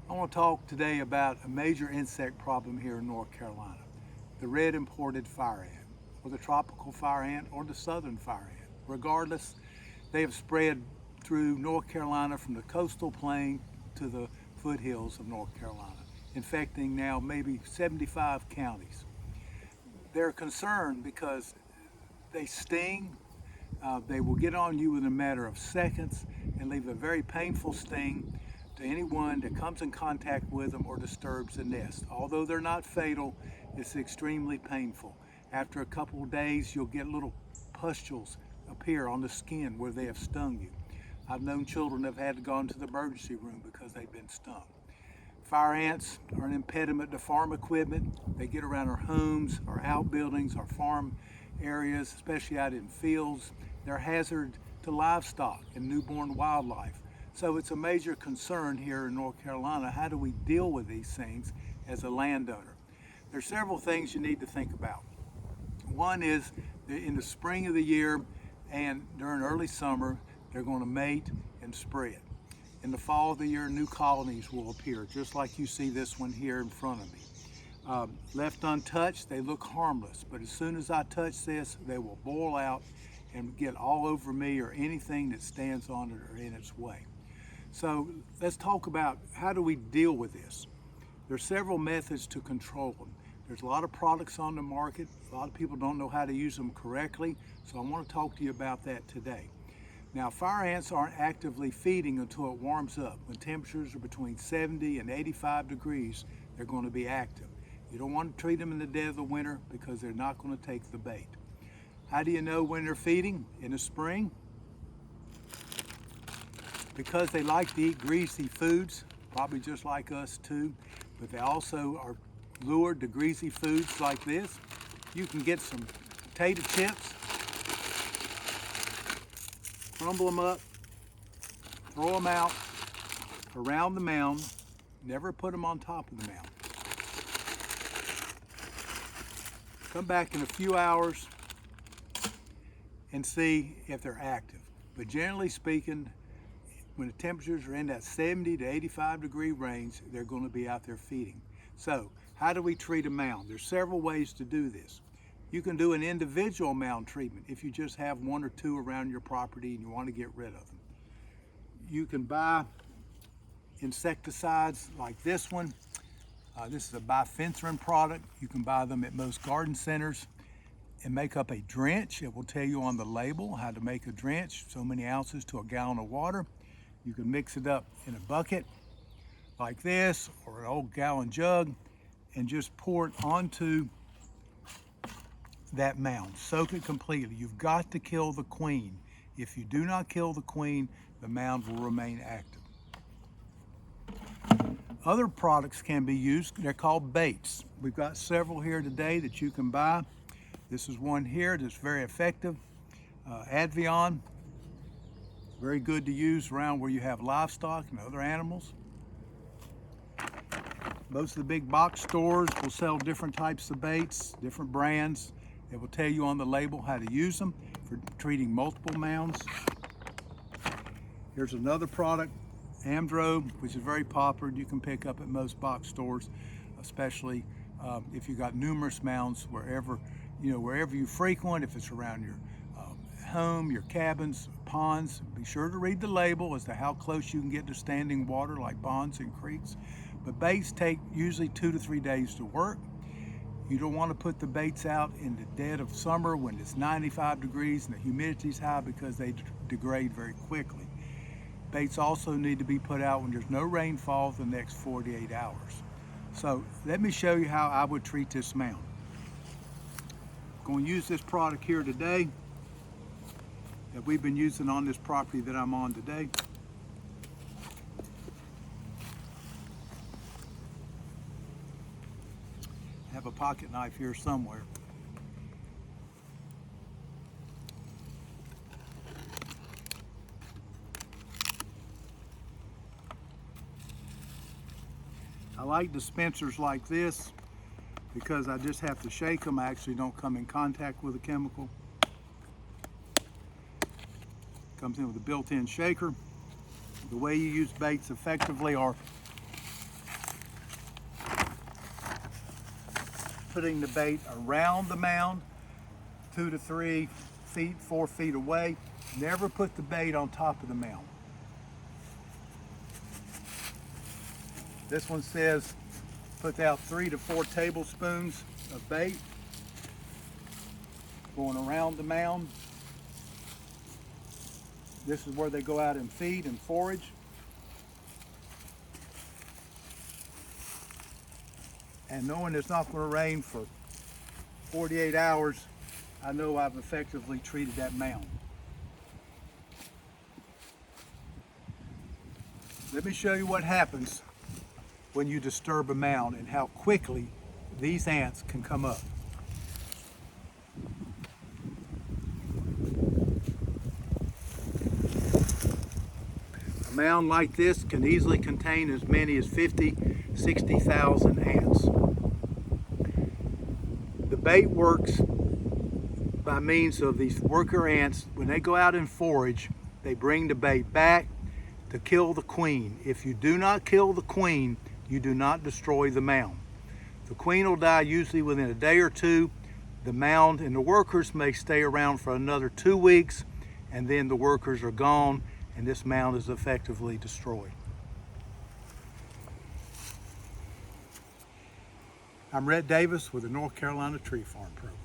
I want to talk today about a major insect problem here in North Carolina, the red imported fire ant, or the tropical fire ant, or the southern fire ant. Regardless, they have spread through North Carolina from the coastal plain to the foothills of North Carolina, infecting now maybe 75 counties. They're concerned because they sting. They will get on you in a matter of seconds and leave a very painful sting to anyone that comes in contact with them or disturbs the nest. Although they're not fatal, it's extremely painful. After a couple of days, you'll get little pustules appear on the skin where they have stung you. I've known children that have had to go into the emergency room because they've been stung. Fire ants are an impediment to farm equipment. They get around our homes, our outbuildings, our farm areas, especially out in fields. They're a hazard to livestock and newborn wildlife. So it's a major concern here in North Carolina. How do we deal with these things as a landowner? There's several things you need to think about. One is that in the spring of the year and during early summer, they're going to mate and spread. In the fall of the year, new colonies will appear, just like you see this one here in front of me. Left untouched, they look harmless, but as soon as I touch this, they will boil out and get all over me or anything that stands on it or in its way. So let's talk about how do we deal with this. There's several methods to control them. There's a lot of products on the market. A lot of people don't know how to use them correctly, so I want to talk to you about that today. Now, fire ants aren't actively feeding until it warms up. When temperatures are between 70 and 85 degrees, they're going to be active. You don't want to treat them in the dead of the winter because they're not going to take the bait. How do you know when they're feeding? In the spring? Because they like to eat greasy foods, probably just like us too, but they also are lured to greasy foods like this. You can get some potato chips, crumble them up, throw them out around the mound, never put them on top of the mound. Come back in a few hours and see if they're active. But generally speaking, when the temperatures are in that 70 to 85 degree range, they're going to be out there feeding. So how do we treat a mound? There's several ways to do this. You can do an individual mound treatment if you just have one or two around your property and you want to get rid of them. You can buy insecticides like this one. This is a bifenthrin product. You can buy them at most garden centers and make up a drench. It will tell you on the label how to make a drench, so many ounces to a gallon of water. You can mix it up in a bucket like this or an old gallon jug and just pour it onto that mound. Soak it completely. You've got to kill the queen. If you do not kill the queen, the mound will remain active. Other products can be used. They're called baits. We've got several here today that you can buy. This is one here that's very effective. Advion, very good to use around where you have livestock and other animals. Most of the big box stores will sell different types of baits, different brands. They will tell you on the label how to use them for treating multiple mounds. Here's another product, Amdro, which is very popular. You can pick up at most box stores, especially if you've got numerous mounds wherever you frequent. If it's around your home, your cabins, ponds, be sure to read the label as to how close you can get to standing water like ponds and creeks. But baits take usually 2 to 3 days to work. You don't want to put the baits out in the dead of summer when it's 95 degrees and the humidity's high because they degrade very quickly. Baits also need to be put out when there's no rainfall for the next 48 hours. So let me show you how I would treat this mound. I'm going to use this product here today that we've been using on this property that I'm on today. I have a pocket knife here somewhere. I like dispensers like this because I just have to shake them. I actually don't come in contact with a chemical. Comes in with a built-in shaker. The way you use baits effectively are putting the bait around the mound, 2 to 3 feet, 4 feet away. Never put the bait on top of the mound. This one says put out 3 to 4 tablespoons of bait going around the mound. This is where they go out and feed and forage. And knowing it's not going to rain for 48 hours, I know I've effectively treated that mound. Let me show you what happens when you disturb a mound and how quickly these ants can come up. A mound like this can easily contain as many as 50,000-60,000 ants. The bait works by means of these worker ants. When they go out and forage, they bring the bait back to kill the queen. If you do not kill the queen, you do not destroy the mound. The queen will die usually within a day or two. The mound and the workers may stay around for another 2 weeks, and then the workers are gone and this mound is effectively destroyed. I'm Rhett Davis with the North Carolina Tree Farm Program.